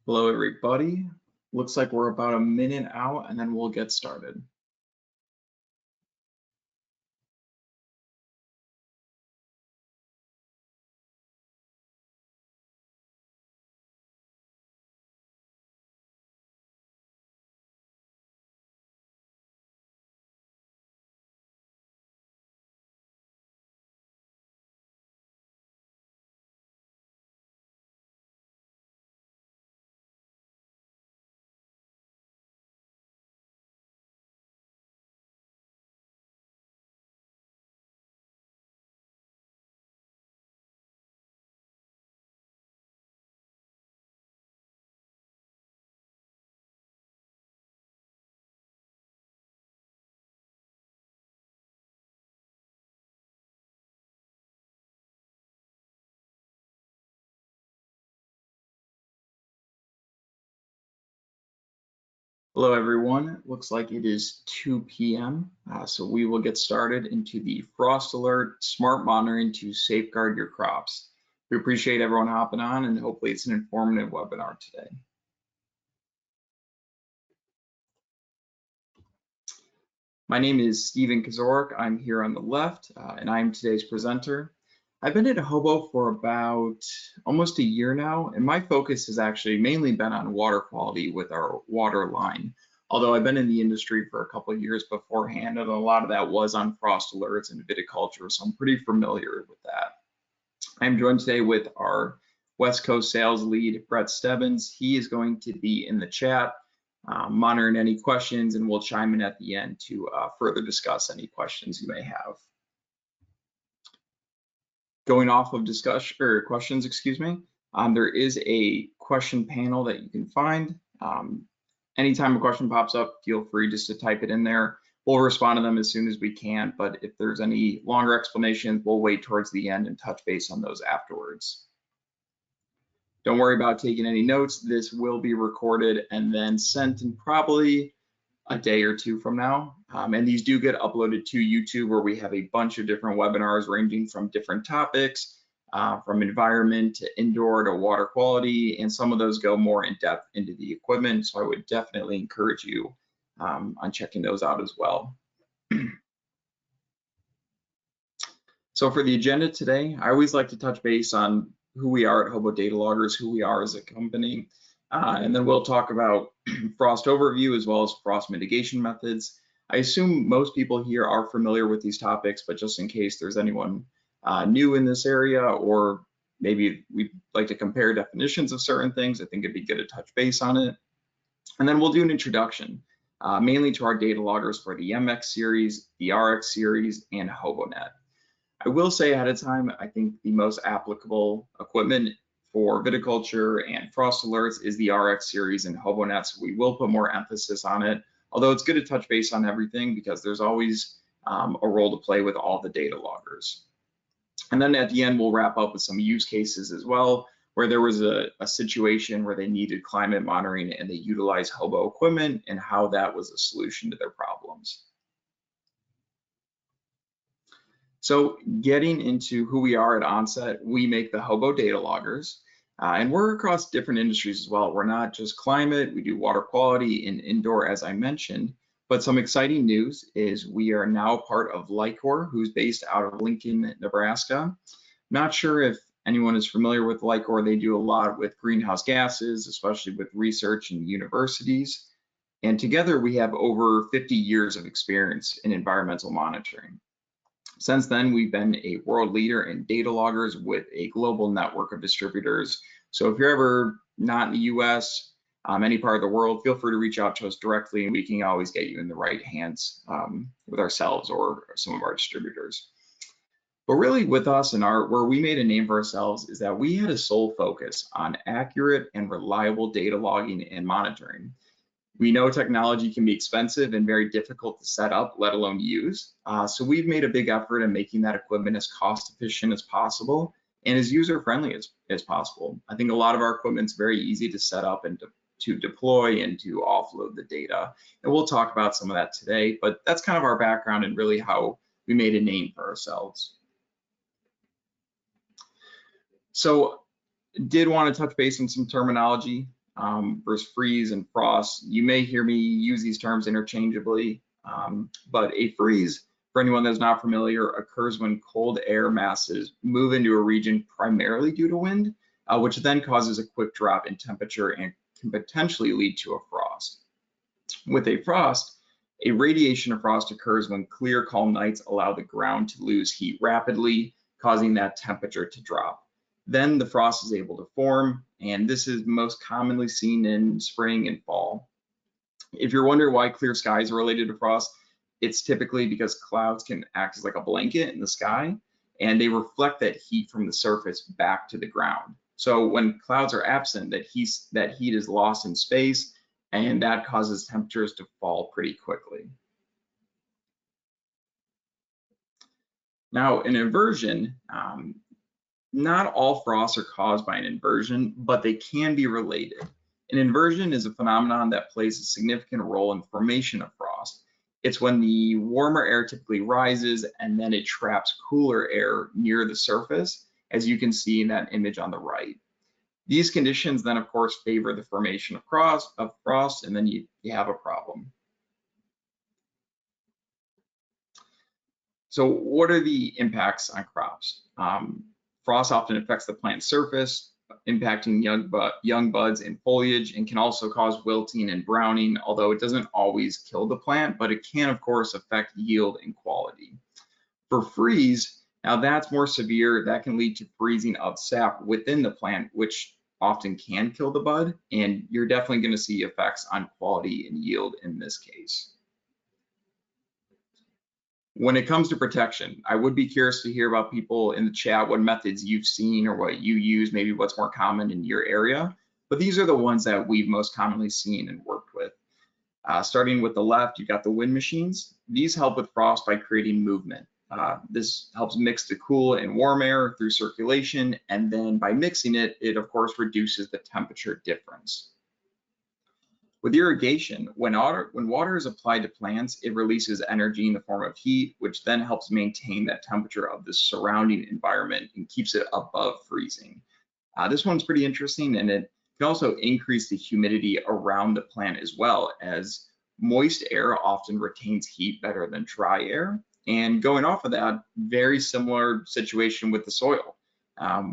Hello, everybody. Looks like we're about a minute out and then we'll get started. Hello, everyone. Looks like it is 2 p.m. So we will get started into the frost alert smart monitoring to safeguard your crops. We appreciate everyone hopping on and hopefully it's an informative webinar today. My name is Stephen Kazorek. I'm here on the left and I'm today's presenter. I've been at Hobo for about almost a year now, and my focus has actually mainly been on water quality with our water line. Although I've been in the industry for a couple of years beforehand, and a lot of that was on frost alerts and viticulture, so I'm pretty familiar with that. I'm joined today with our West Coast sales lead, Brett Stebbins. He is going to be in the chat, monitoring any questions, and we'll chime in at the end to further discuss any questions you may have. Going off of discussion or questions, excuse me, there is a question panel that you can find. Anytime a question pops up, feel free just to type it in there. We'll respond to them as soon as we can, but if there's any longer explanations, we'll wait towards the end and touch base on those afterwards. Don't worry about taking any notes. This will be recorded and then sent in probably a day or two from now. And these do get uploaded to YouTube, where we have a bunch of different webinars ranging from different topics, from environment to indoor to water quality, and some of those go more in depth into the equipment. So I would definitely encourage you on checking those out as well. So for the agenda today, I always like to touch base on who we are at Hobo Data Loggers, who we are as a company, and then we'll talk about frost overview as well as frost mitigation methods. I assume most people here are familiar with these topics, but just in case there's anyone new in this area, or maybe we'd like to compare definitions of certain things, I think it'd be good to touch base on it. And then we'll do an introduction, mainly to our data loggers for the MX series, the RX series, and HoboNet. I will say ahead of time, I think the most applicable equipment for viticulture and frost alerts is the RX series and HoboNet, so we will put more emphasis on it, although it's good to touch base on everything because there's always a role to play with all the data loggers. And then at the end, we'll wrap up with some use cases as well, where there was a situation where they needed climate monitoring and they utilized Hobo equipment and how that was a solution to their problems. So getting into who we are at onset, we make the Hobo data loggers, and we're across different industries as well. We're not just climate, we do water quality and indoor, as I mentioned, but some exciting news is we are now part of Lycor, who's based out of Lincoln, Nebraska. Not sure if anyone is familiar with Lycor. They do a lot with greenhouse gases, especially with research in universities. And together we have over 50 years of experience in environmental monitoring. Since then, we've been a world leader in data loggers with a global network of distributors. So if you're ever not in the US, any part of the world, feel free to reach out to us directly and we can always get you in the right hands with ourselves or some of our distributors. But really with us and where we made a name for ourselves is that we had a sole focus on accurate and reliable data logging and monitoring. We know technology can be expensive and very difficult to set up, let alone use. So we've made a big effort in making that equipment as cost efficient as possible and as user friendly as possible. I think a lot of our equipment's very easy to set up and to deploy and to offload the data. And we'll talk about some of that today, but that's kind of our background and really how we made a name for ourselves. So did want to touch base on some terminology. versus freeze and frost. You may hear me use these terms interchangeably, but a freeze, for anyone that's not familiar, occurs when cold air masses move into a region primarily due to wind, which then causes a quick drop in temperature and can potentially lead to a frost. With a frost, a radiation of frost occurs when clear, calm nights allow the ground to lose heat rapidly, causing that temperature to drop. Then the frost is able to form, and this is most commonly seen in spring and fall. If you're wondering why clear skies are related to frost, it's typically because clouds can act as like a blanket in the sky, and they reflect that heat from the surface back to the ground. So when clouds are absent, that heat is lost in space, and that causes temperatures to fall pretty quickly. Now, an inversion, not all frosts are caused by an inversion, but they can be related. An inversion is a phenomenon that plays a significant role in the formation of frost. It's when the warmer air typically rises and then it traps cooler air near the surface, as you can see in that image on the right. These conditions then, of course, favor the formation of frost, and then you have a problem. So what are the impacts on crops? Frost often affects the plant surface, impacting young buds and foliage, and can also cause wilting and browning, although it doesn't always kill the plant, but it can, of course, affect yield and quality. For freeze, now that's more severe. That can lead to freezing of sap within the plant, which often can kill the bud, and you're definitely going to see effects on quality and yield in this case. When it comes to protection, I would be curious to hear about people in the chat, what methods you've seen or what you use, maybe what's more common in your area. But these are the ones that we've most commonly seen and worked with. Starting with the left, you've got the wind machines. These help with frost by creating movement. This helps mix the cool and warm air through circulation, and then by mixing it, it of course reduces the temperature difference. With irrigation, when water is applied to plants, it releases energy in the form of heat, which then helps maintain that temperature of the surrounding environment and keeps it above freezing. This one's pretty interesting, and it can also increase the humidity around the plant as well, as moist air often retains heat better than dry air. And going off of that, very similar situation with the soil.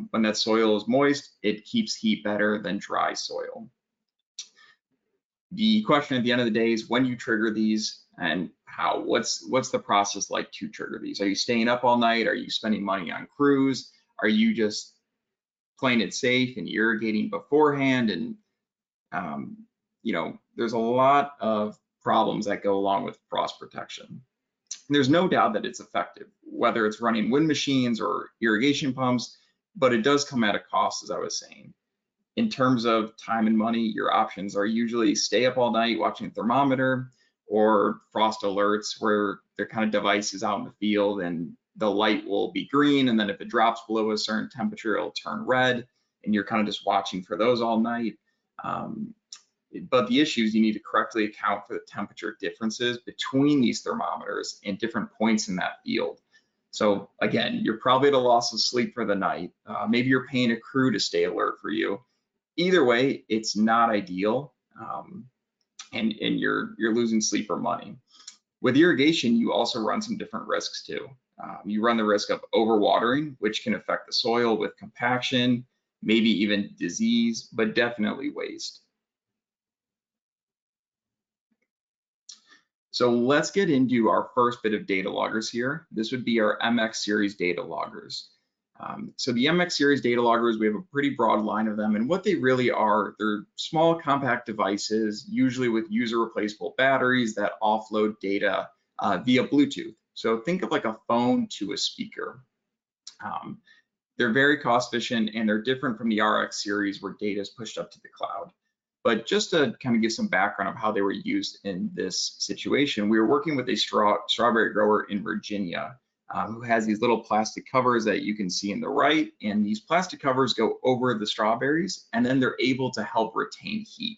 When that soil is moist, it keeps heat better than dry soil. The question at the end of the day is when you trigger these and how. What's the process like to trigger these? Are you staying up all night? Are you spending money on crews? Are you just playing it safe and irrigating beforehand? And you know, there's a lot of problems that go along with frost protection. There's no doubt that it's effective, whether it's running wind machines or irrigation pumps, but it does come at a cost, as I was saying. In terms of time and money, your options are usually stay up all night watching a thermometer, or frost alerts, where they're kind of devices out in the field and the light will be green, and then if it drops below a certain temperature, it'll turn red, and you're kind of just watching for those all night. But the issue is you need to correctly account for the temperature differences between these thermometers and different points in that field. So again, you're probably at a loss of sleep for the night. Maybe you're paying a crew to stay alert for you. Either way, it's not ideal, and you're losing sleep or money. With irrigation, you also run some different risks too. You run the risk of overwatering, which can affect the soil with compaction, maybe even disease, but definitely waste. So let's get into our first bit of data loggers here. This would be our MX series data loggers. So the MX series data loggers, we have a pretty broad line of them, and what they really are, they're small compact devices, usually with user replaceable batteries that offload data via Bluetooth. So think of like a phone to a speaker. They're very cost efficient, and they're different from the RX series where data is pushed up to the cloud. But just to kind of give some background of how they were used in this situation, we were working with a strawberry grower in Virginia who has these little plastic covers that you can see in the right, and these plastic covers go over the strawberries, and then they're able to help retain heat.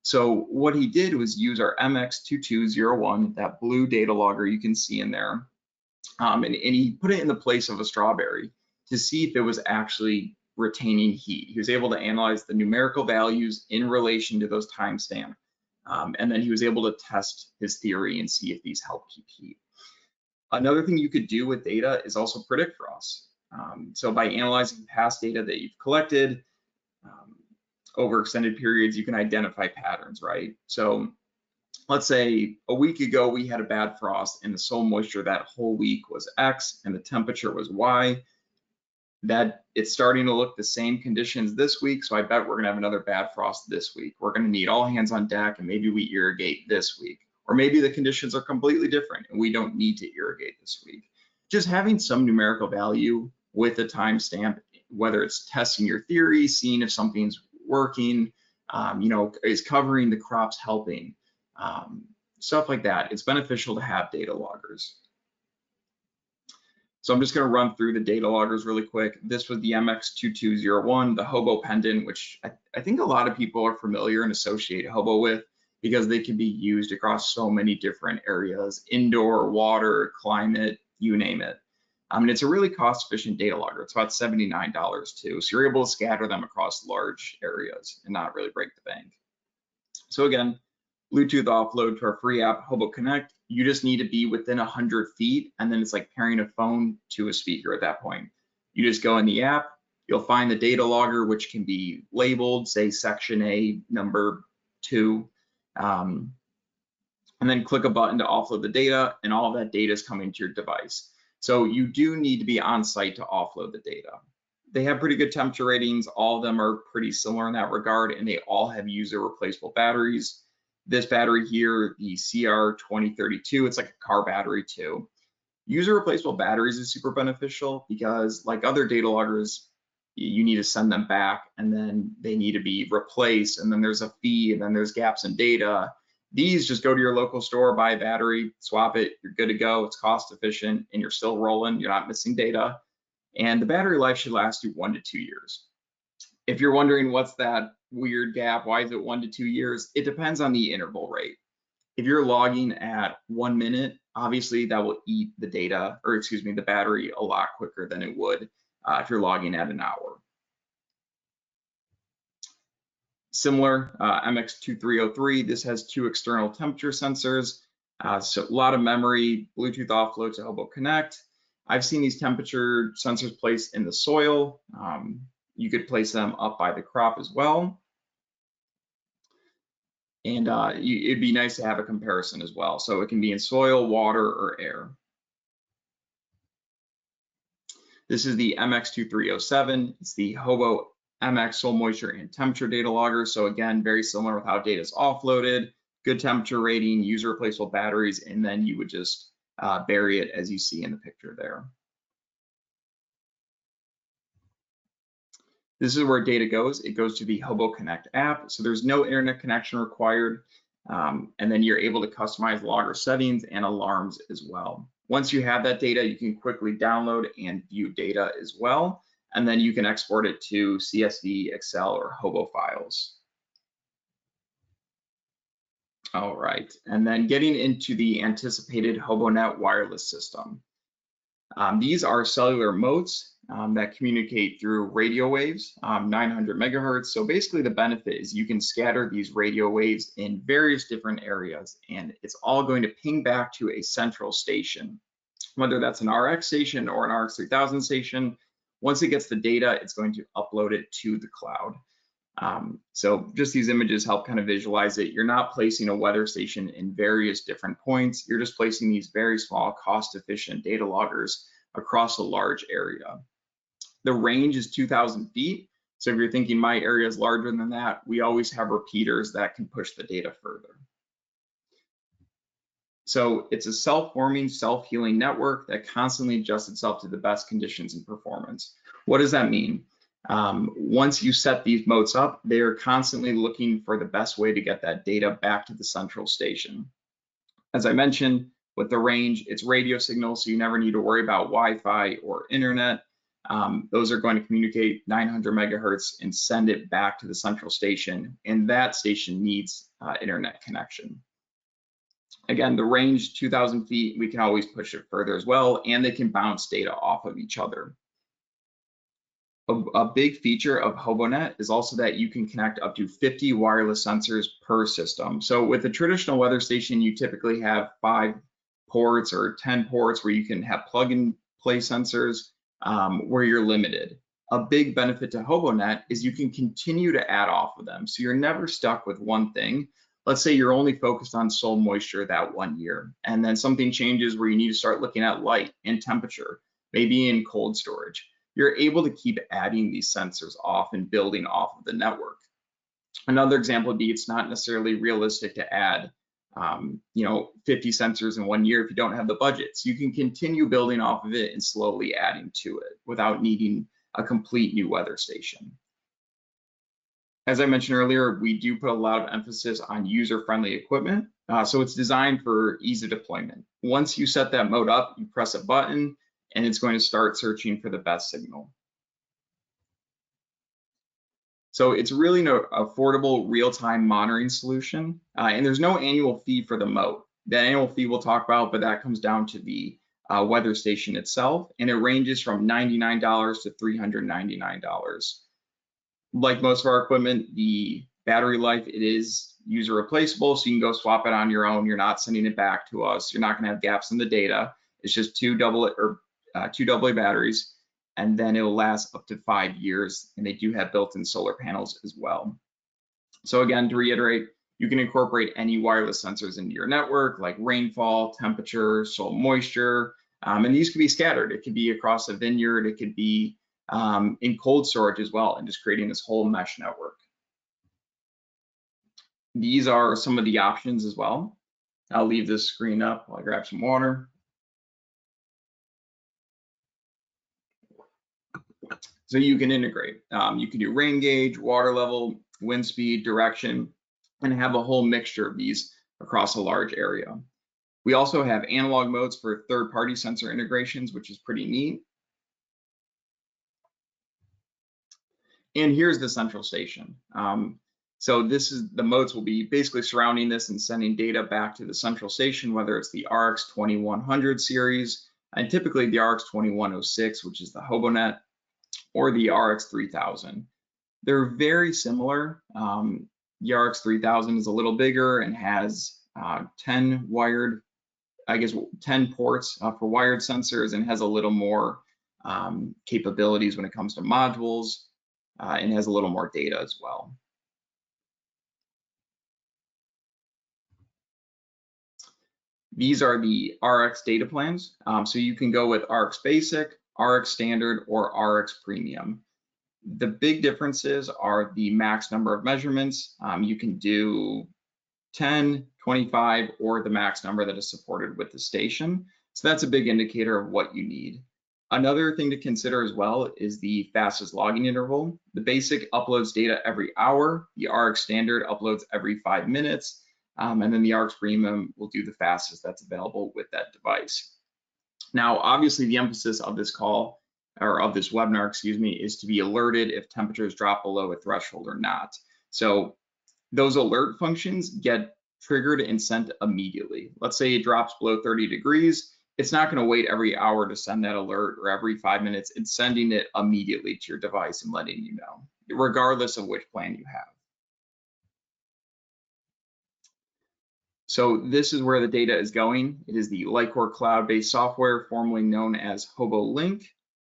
So what he did was use our MX2201, that blue data logger you can see in there, and he put it in the place of a strawberry to see if it was actually retaining heat. He was able to analyze the numerical values in relation to those timestamps. And then he was able to test his theory and see if these help keep heat. Another thing you could do with data is also predict frost. So by analyzing past data that you've collected over extended periods, you can identify patterns, right? So let's say a week ago we had a bad frost and the soil moisture that whole week was X and the temperature was Y. That it's starting to look the same conditions this week, so I bet we're gonna have another bad frost this week. We're gonna need all hands on deck and maybe we irrigate this week. Or maybe the conditions are completely different and we don't need to irrigate this week. Just having some numerical value with a timestamp, whether it's testing your theory, seeing if something's working, is covering the crops helping, stuff like that. It's beneficial to have data loggers. So I'm just going to run through the data loggers really quick. This was the MX2201, the Hobo pendant, which I think a lot of people are familiar and associate Hobo with because they can be used across so many different areas, indoor, water, climate, you name it. It's a really cost-efficient data logger. It's about $79 too. So you're able to scatter them across large areas and not really break the bank. So again, Bluetooth offload to our free app, Hobo Connect. You just need to be within 100 feet, and then it's like pairing a phone to a speaker at that point. You just go in the app, you'll find the data logger, which can be labeled, say section A, number 2, and then click a button to offload the data, and all of that data is coming to your device. So you do need to be on site to offload the data. They have pretty good temperature ratings. All of them are pretty similar in that regard, and they all have user replaceable batteries. This battery here, the CR2032, it's like a car battery too. User replaceable batteries is super beneficial because like other data loggers, you need to send them back and then they need to be replaced and then there's a fee and then there's gaps in data. These just go to your local store, buy a battery, swap it, you're good to go. It's cost efficient and you're still rolling, you're not missing data. And the battery life should last you 1 to 2 years. If you're wondering what's that weird gap, why is it 1 to 2 years? It depends on the interval rate. If you're logging at 1 minute, obviously that will eat the data, or excuse me, the battery a lot quicker than it would if you're logging at an hour. Similar, MX2303, this has 2 external temperature sensors, so a lot of memory, Bluetooth offload to Hobo Connect. I've seen these temperature sensors placed in the soil. You could place them up by the crop as well. And it'd be nice to have a comparison as well. So it can be in soil, water, or air. This is the MX2307. It's the Hobo MX soil moisture and temperature data logger. So again, very similar with how data is offloaded, good temperature rating, user replaceable batteries, and then you would just bury it as you see in the picture there. This is where data goes. It goes to the Hobo Connect app. So there's no internet connection required. And then you're able to customize logger settings and alarms as well. Once you have that data, you can quickly download and view data as well. And then you can export it to CSV, Excel, or Hobo files. All right, and then getting into the anticipated HoboNet wireless system. These are cellular modes that communicate through radio waves, 900 megahertz. So basically the benefit is you can scatter these radio waves in various different areas and it's all going to ping back to a central station, whether that's an RX station or an RX3000 station. Once it gets the data, it's going to upload it to the cloud. So just these images help kind of visualize it. You're not placing a weather station in various different points. You're just placing these very small, cost-efficient data loggers across a large area. The range is 2,000 feet. So if you're thinking my area is larger than that, we always have repeaters that can push the data further. So it's a self-forming, self-healing network that constantly adjusts itself to the best conditions and performance. What does that mean? Once you set these modes up, they are constantly looking for the best way to get that data back to the central station. As I mentioned, with the range, it's radio signals, so you never need to worry about Wi-Fi or internet. Those are going to communicate 900 megahertz and send it back to the central station, and that station needs internet connection. Again, the range 2,000 feet, we can always push it further as well, and they can bounce data off of each other. A big feature of HoboNet is also that you can connect up to 50 wireless sensors per system. So with a traditional weather station, you typically have 5 ports or 10 ports where you can have plug and play sensors where you're limited. A big benefit to HoboNet is you can continue to add off of them. So you're never stuck with one thing. Let's say you're only focused on soil moisture that 1 year, and then something changes where you need to start looking at light and temperature, maybe in cold storage. You're able to keep adding these sensors off and building off of the network. Another example would be it's not necessarily realistic to add 50 sensors in 1 year if you don't have the budget. So you can continue building off of it and slowly adding to it without needing a complete new weather station. As I mentioned earlier, we do put a lot of emphasis on user-friendly equipment. So it's designed for ease of deployment. Once you set that mode up, you press a button and it's going to start searching for the best signal. So it's really an affordable real-time monitoring solution, and there's no annual fee for the mode. The annual fee we'll talk about, but that comes down to the weather station itself, and it ranges from $99 to $399. Like most of our equipment, the battery life, it is user replaceable, so you can go swap it on your own. You're not sending it back to us. You're not going to have gaps in the data. It's just two AA batteries, and then it will last up to 5 years, and they do have built-in solar panels as well. So again, to reiterate, you can incorporate any wireless sensors into your network, like rainfall, temperature, soil moisture, and these could be scattered. It could be across a vineyard, it could be in cold storage as well, and just creating this whole mesh network. These are some of the options as well. I'll leave this screen up while I grab some water. So you can integrate. You can do rain gauge, water level, wind speed, direction, and have a whole mixture of these across a large area. We also have analog modes for third-party sensor integrations, which is pretty neat. And here's the central station. So the modes will be basically surrounding this and sending data back to the central station, whether it's the RX 2100 series, and typically the RX 2106, which is the HoboNet, or the RX 3000. They're very similar. The RX 3000 is a little bigger and has 10 ports for wired sensors, and has a little more capabilities when it comes to modules, and has a little more data as well. These are the RX data plans. So you can go with RX Basic, RX Standard, or RX Premium. The big differences are the max number of measurements. You can do 10, 25, or the max number that is supported with the station. So that's a big indicator of what you need. Another thing to consider as well is the fastest logging interval. The Basic uploads data every hour. The RX Standard uploads every 5 minutes. And then the RX Premium will do the fastest that's available with that device. Now, obviously, the emphasis of this call, or of this webinar, excuse me, is to be alerted if temperatures drop below a threshold or not. So those alert functions get triggered and sent immediately. Let's say it drops below 30 degrees. It's not going to wait every hour to send that alert, or every 5 minutes. It's sending it immediately to your device and letting you know, regardless of which plan you have. So this is where the data is going. It is the Lightcore cloud-based software, formerly known as HoboLink.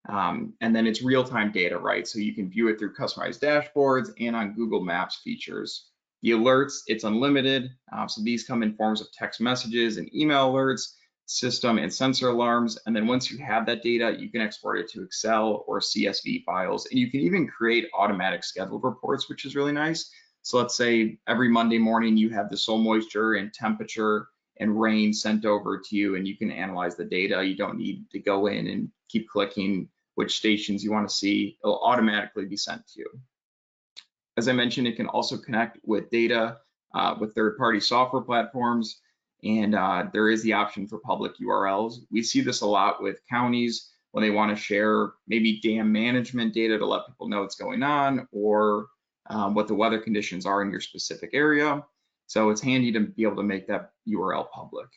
And then it's real-time data, right? So you can view it through customized dashboards and on Google Maps features. The alerts, it's unlimited. So these come in forms of text messages and email alerts, system and sensor alarms. And then once you have that data, you can export it to Excel or CSV files. And you can even create automatic scheduled reports, which is really nice. So let's say every Monday morning you have the soil moisture and temperature and rain sent over to you, and you can analyze the data. You don't need to go in and keep clicking which stations you want to see. It'll automatically be sent to you. As I mentioned, it can also connect with data with third-party software platforms, and there is the option for public URLs. We see this a lot with counties when they want to share maybe dam management data to let people know what's going on, or what the weather conditions are in your specific area. So it's handy to be able to make that URL public.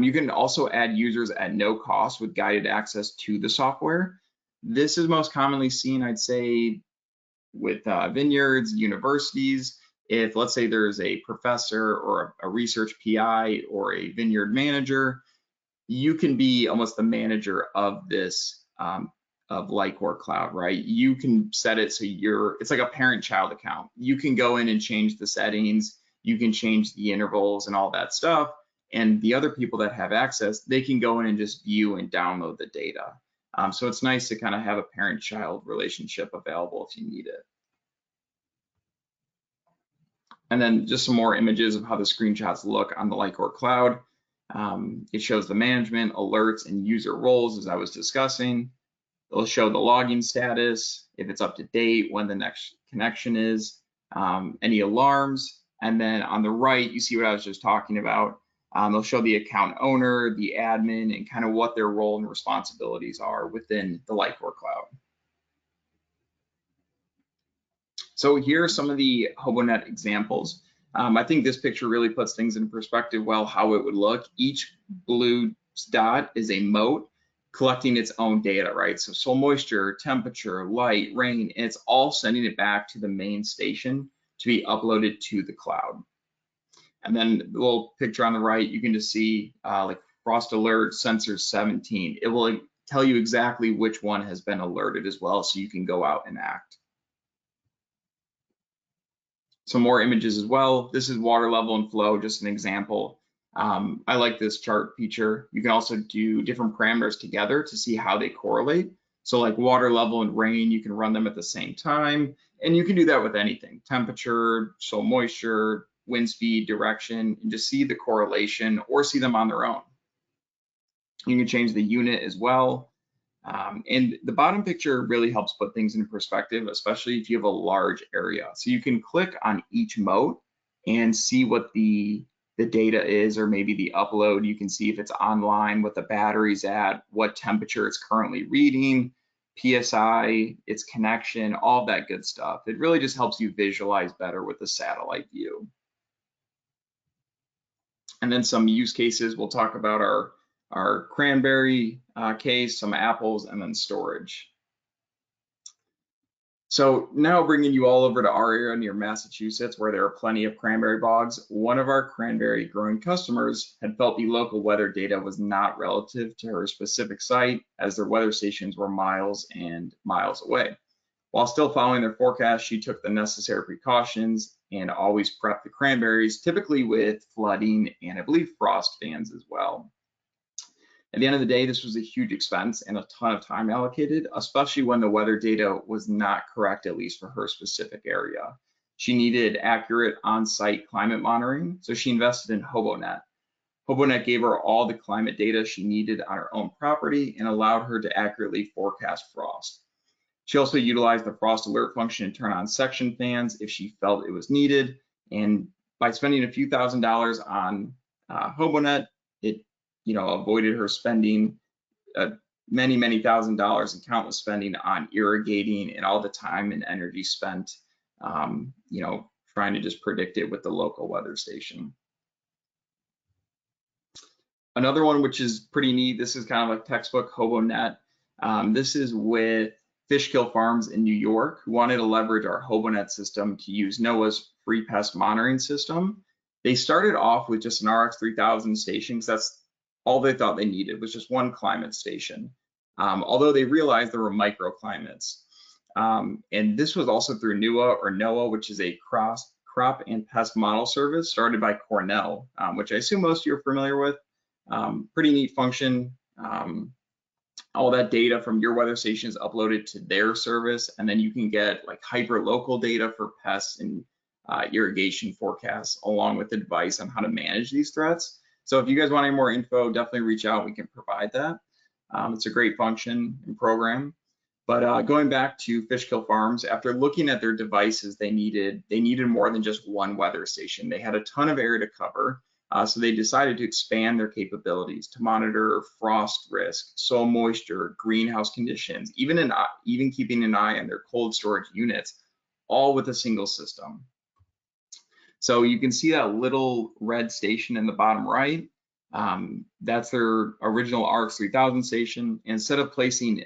You can also add users at no cost with guided access to the software. This is most commonly seen, I'd say, with vineyards, universities. If, let's say, there's a professor or a research PI or a vineyard manager, you can be almost the manager of this of Lycor Cloud, right? You can set it so it's like a parent-child account. You can go in and change the settings, you can change the intervals and all that stuff. And the other people that have access, they can go in and just view and download the data. So it's nice to kind of have a parent-child relationship available if you need it. And then just some more images of how the screenshots look on the Lycor Cloud. It shows the management, alerts, and user roles, as I was discussing. It'll show the logging status, if it's up to date, when the next connection is, any alarms. And then on the right, you see what I was just talking about. They'll show the account owner, the admin, and kind of what their role and responsibilities are within the Lycor Cloud. So here are some of the HoboNet examples. I think this picture really puts things in perspective well, how it would look. Each blue dot is a moat collecting its own data, right? So soil moisture, temperature, light, rain, and it's all sending it back to the main station to be uploaded to the cloud. And then the little picture on the right, you can just see like frost alert sensor 17. It will tell you exactly which one has been alerted as well, so you can go out and act. Some more images as well. This is water level and flow, just an example. I like this chart feature. You can also do different parameters together to see how they correlate. So like water level and rain, you can run them at the same time. And you can do that with anything, temperature, soil moisture, wind speed, direction, and just see the correlation or see them on their own. You can change the unit as well. And the bottom picture really helps put things in perspective, especially if you have a large area. So you can click on each moat and see what the data is, or maybe the upload. You can see if it's online, what the battery's at, what temperature it's currently reading, PSI, its connection, all that good stuff. It really just helps you visualize better with the satellite view. And then some use cases, we'll talk about our cranberry case, some apples, and then storage. So now bringing you all over to our area near Massachusetts, where there are plenty of cranberry bogs. One of our cranberry growing customers had felt the local weather data was not relative to her specific site, as their weather stations were miles and miles away. While still following their forecast, she took the necessary precautions and always prepped the cranberries, typically with flooding and I believe frost fans as well. At the end of the day, this was a huge expense and a ton of time allocated, especially when the weather data was not correct, at least for her specific area. She needed accurate on-site climate monitoring, so she invested in HoboNet. HoboNet gave her all the climate data she needed on her own property and allowed her to accurately forecast frost. She also utilized the frost alert function to turn on section fans if she felt it was needed. And by spending a few $1,000s on HoboNet, it avoided her spending many $1,000s and countless spending on irrigating and all the time and energy spent, trying to just predict it with the local weather station. Another one, which is pretty neat, this is kind of like textbook HoboNet. This is with Fishkill Farms in New York, who wanted to leverage our HoboNet system to use NOAA's free pest monitoring system. They started off with just an RX3000 station, because that's all they thought they needed, was just one climate station. Although they realized there were microclimates. And this was also through NOAA, which is a crop and pest model service started by Cornell, which I assume most of you are familiar with. Pretty neat function. All that data from your weather station is uploaded to their service, and then you can get like hyper local data for pests and irrigation forecasts, along with advice on how to manage these threats. So if you guys want any more info, definitely reach out. We can provide that. It's a great function and program. But going back to Fishkill Farms, after looking at their devices, they needed more than just one weather station. They had a ton of area to cover. So they decided to expand their capabilities to monitor frost risk, soil moisture, greenhouse conditions, even keeping an eye on their cold storage units, all with a single system. So you can see that little red station in the bottom right. That's their original RX3000 station. And instead of placing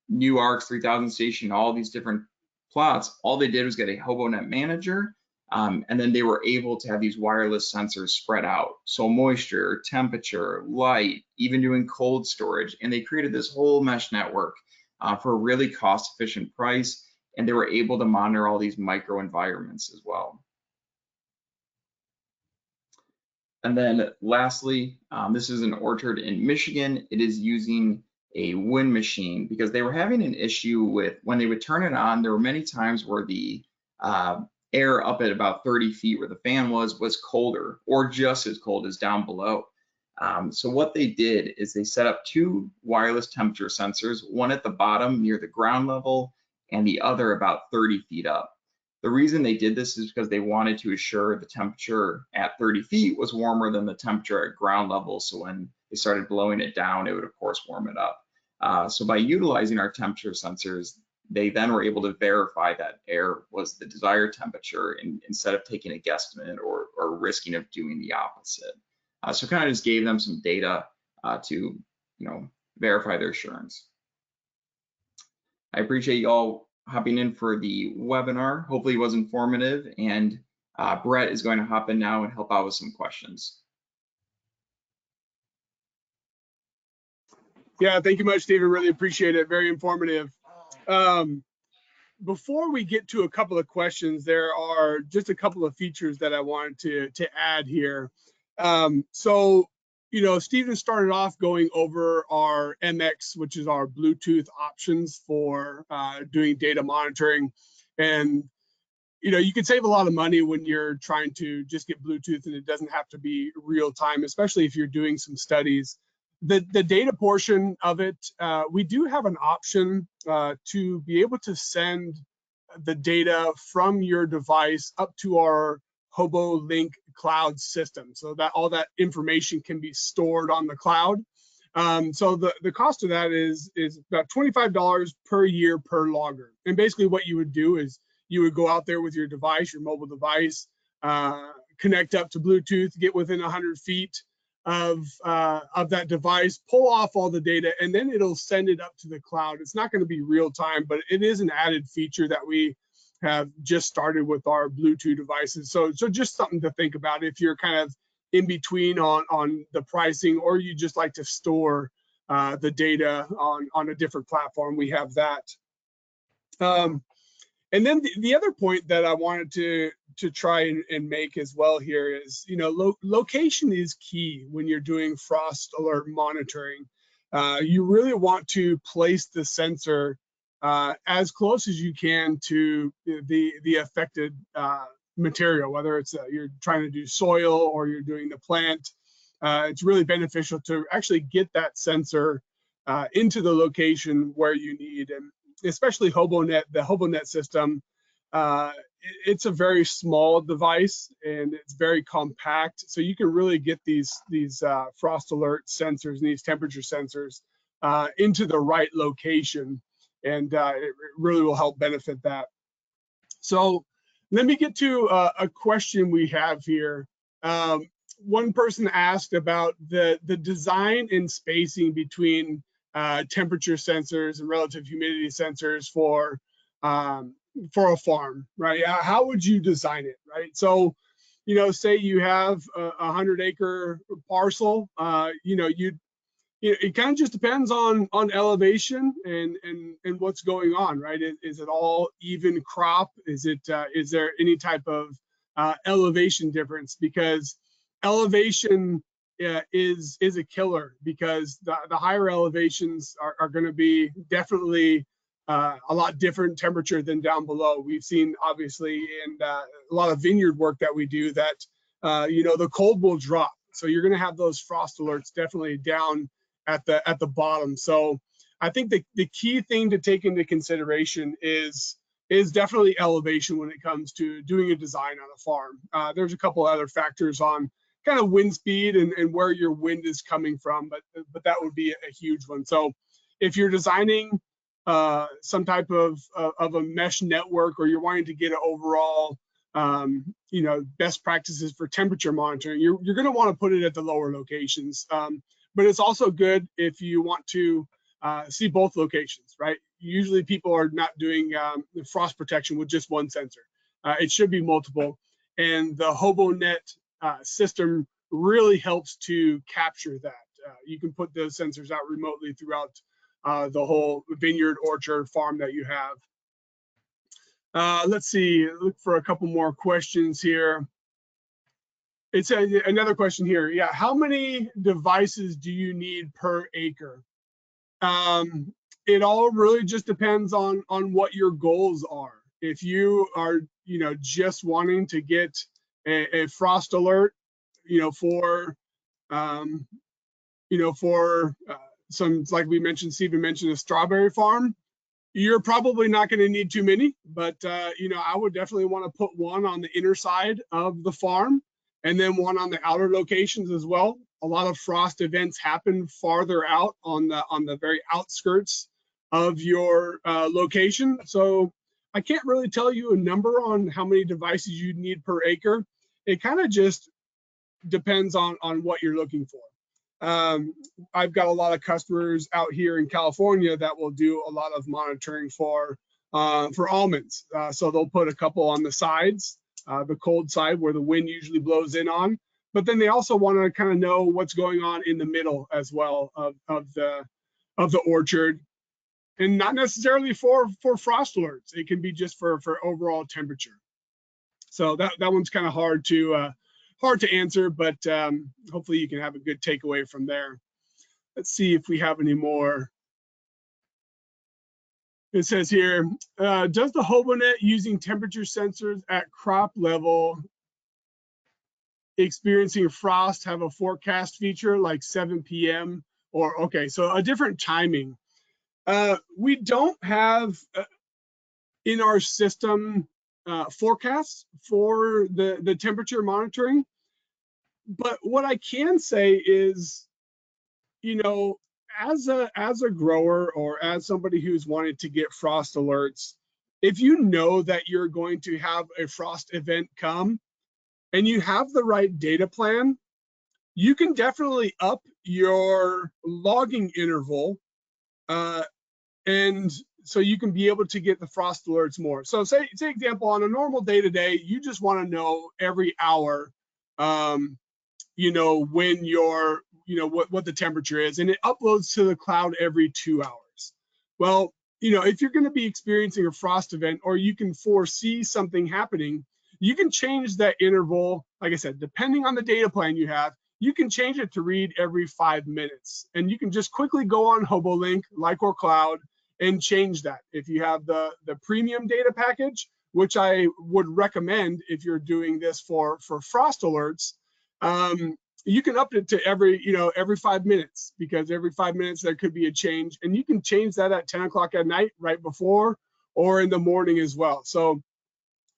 New Arcs 3000 station, all these different plots, all they did was get a HoboNet manager, and then they were able to have these wireless sensors spread out. So moisture, temperature, light, even doing cold storage. And they created this whole mesh network for a really cost efficient price. And they were able to monitor all these micro environments as well. And then lastly, this is an orchard in Michigan. It is using a wind machine because they were having an issue with when they would turn it on. There were many times where the air up at about 30 feet where the fan was colder or just as cold as down below. So what they did is they set up two wireless temperature sensors, one at the bottom near the ground level and the other about 30 feet up. The reason they did this is because they wanted to assure the temperature at 30 feet was warmer than the temperature at ground level. So when they started blowing it down, it would of course warm it up. So by utilizing our temperature sensors, they then were able to verify that air was the desired temperature instead of taking a guesstimate or risking of doing the opposite. So kind of just gave them some data to verify their assurance. I appreciate you all hopping in for the webinar. Hopefully it was informative, and Brett is going to hop in now and help out with some questions. Yeah, thank you much, Stephen. Really appreciate it. Very informative. Before we get to a couple of questions, there are just a couple of features that I wanted to add here. So, Stephen started off going over our MX, which is our Bluetooth options for doing data monitoring. And, you can save a lot of money when you're trying to just get Bluetooth and it doesn't have to be real time, especially if you're doing some studies. The data portion of it, we do have an option to be able to send the data from your device up to our HoboLink cloud system, so that all that information can be stored on the cloud. So the cost of that is about $25 per year per logger. And basically what you would do is you would go out there with your device, your mobile device, connect up to Bluetooth, get within 100 feet of that device, pull off all the data, and then it'll send it up to the cloud. It's not going to be real time, but it is an added feature that we have just started with our Bluetooth devices. So just something to think about if you're kind of in between on the pricing, or you just like to store the data on a different platform. We have that. And then the other point that I wanted to try and make as well here is, location is key when you're doing frost alert monitoring. You really want to place the sensor as close as you can to the affected material, whether it's you're trying to do soil or you're doing the plant. It's really beneficial to actually get that sensor into the location where you need. And especially HoboNet, the HoboNet system, it's a very small device and it's very compact. So you can really get these frost alert sensors and these temperature sensors into the right location, and it really will help benefit that. So let me get to a question we have here. One person asked about the design and spacing between temperature sensors and relative humidity sensors for a farm, right? How would you design it, right? So, say you have a 100-acre parcel, it kind of just depends on elevation and what's going on, right? Is it all even crop? Is there any type of elevation difference? Because elevation is a killer, because the higher elevations are going to be definitely a lot different temperature than down below. We've seen, obviously, in a lot of vineyard work that we do, that the cold will drop, so you're going to have those frost alerts definitely down at the bottom. So I think the key thing to take into consideration is definitely elevation when it comes to doing a design on a farm. There's a couple other factors on kind of wind speed and where your wind is coming from, but that would be a huge one. So if you're designing some type of a mesh network, or you're wanting to get an overall best practices for temperature monitoring, you're going to want to put it at the lower locations. But it's also good if you want to see both locations, right? usually people are not doing the frost protection with just one sensor. It should be multiple, and the HoboNet system really helps to capture that. You can put those sensors out remotely throughout the whole vineyard, orchard, farm that you have. Let's see, look for a couple more questions here. It's another question here. Yeah, how many devices do you need per acre? It all really just depends on what your goals are. If you are, just wanting to get a frost alert, for some, like we mentioned, Stephen mentioned a strawberry farm, you're probably not going to need too many, but I would definitely want to put one on the inner side of the farm and then one on the outer locations as well. A lot of frost events happen farther out on the very outskirts of your location. So I can't really tell you a number on how many devices you need per acre. It kind of just depends on what you're looking for. I've got a lot of customers out here in California that will do a lot of monitoring for almonds. So they'll put a couple on the sides, the cold side where the wind usually blows in on, but then they also want to kind of know what's going on in the middle as well of the orchard, and not necessarily for frost alerts. It can be just for overall temperature. So that one's kind of hard to answer, but hopefully you can have a good takeaway from there. Let's see if we have any more. It says here, does the HoboNet using temperature sensors at crop level experiencing frost have a forecast feature like 7 p.m. or, okay, so a different timing. We don't have in our system forecasts for the temperature monitoring. But what I can say is, as a grower or as somebody who's wanted to get frost alerts, if you know that you're going to have a frost event come and you have the right data plan, you can definitely up your logging interval, and so you can be able to get the frost alerts more. So say example, on a normal day-to-day, you just want to know every hour, when you're, what the temperature is, and it uploads to the cloud every 2 hours. Well, if you're going to be experiencing a frost event, or you can foresee something happening, you can change that interval. Like I said, depending on the data plan you have, you can change it to read every 5 minutes, and you can just quickly go on HoboLink, or Cloud, and change that. If you have the premium data package, which I would recommend if you're doing this for frost alerts, you can up it to every 5 minutes, because every 5 minutes there could be a change, and you can change that at 10 o'clock at night, right before, or in the morning as well. So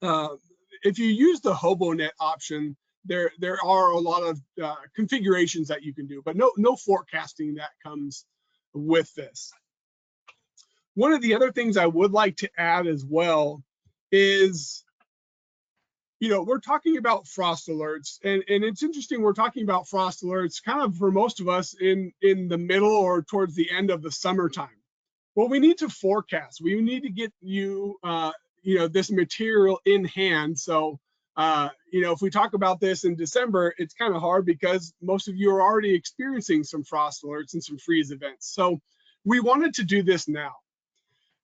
if you use the HoboNet option, there are a lot of configurations that you can do, but no forecasting that comes with this. One of the other things I would like to add as well is, we're talking about frost alerts, and it's interesting, we're talking about frost alerts kind of for most of us in the middle or towards the end of the summertime. Well, we need to forecast. We need to get you, this material in hand. So, if we talk about this in December, it's kind of hard because most of you are already experiencing some frost alerts and some freeze events. So we wanted to do this now.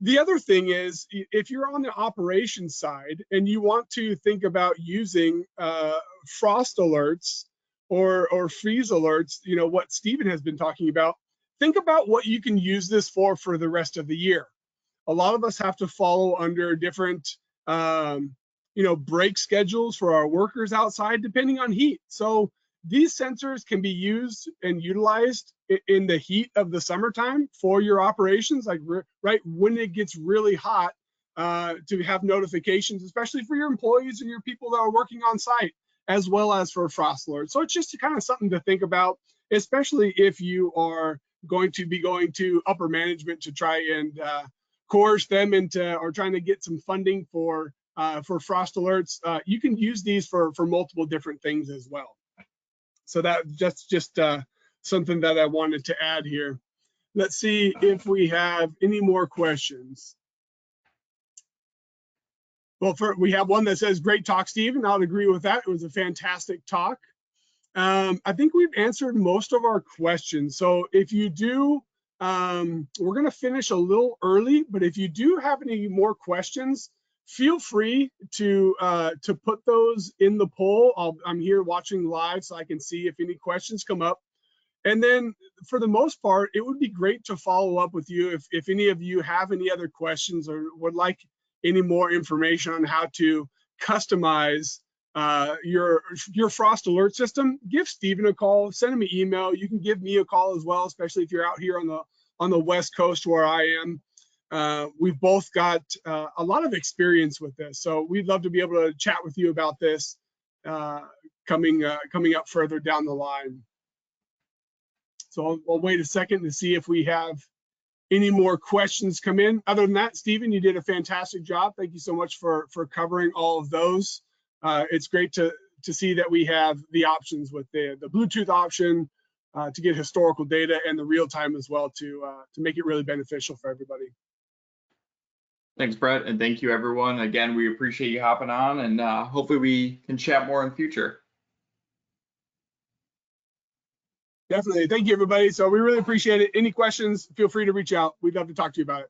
The other thing is, if you're on the operations side and you want to think about using frost alerts or freeze alerts, what Stephen has been talking about, think about what you can use this for the rest of the year. A lot of us have to follow under different, break schedules for our workers outside, depending on heat. So these sensors can be used and utilized in the heat of the summertime for your operations, like right when it gets really hot, to have notifications, especially for your employees and your people that are working on site, as well as for frost alerts. So it's just kind of something to think about, especially if you are going to be going to upper management to try and coerce them into, or trying to get some funding for frost alerts. You can use these for multiple different things as well. So that's just something that I wanted to add here. Let's see if we have any more questions. Well, we have one that says, great talk, Stephen. I would agree with that. It was a fantastic talk. I think we've answered most of our questions. So if you do, we're going to finish a little early, but if you do have any more questions, feel free to put those in the poll. I'm here watching live so I can see if any questions come up. And then for the most part, it would be great to follow up with you if any of you have any other questions or would like any more information on how to customize your frost alert system. Give Stephen a call, send him an email. You can give me a call as well, especially if you're out here on the West Coast where I am. We've both got a lot of experience with this, so we'd love to be able to chat with you about this coming up further down the line. So I'll wait a second to see if we have any more questions come in. Other than that, Stephen, you did a fantastic job. Thank you so much for covering all of those. It's great to see that we have the options with the Bluetooth option to get historical data and the real time as well to make it really beneficial for everybody. Thanks, Brett, and thank you, everyone. Again, we appreciate you hopping on, and hopefully we can chat more in the future. Definitely. Thank you, everybody. So we really appreciate it. Any questions, feel free to reach out. We'd love to talk to you about it.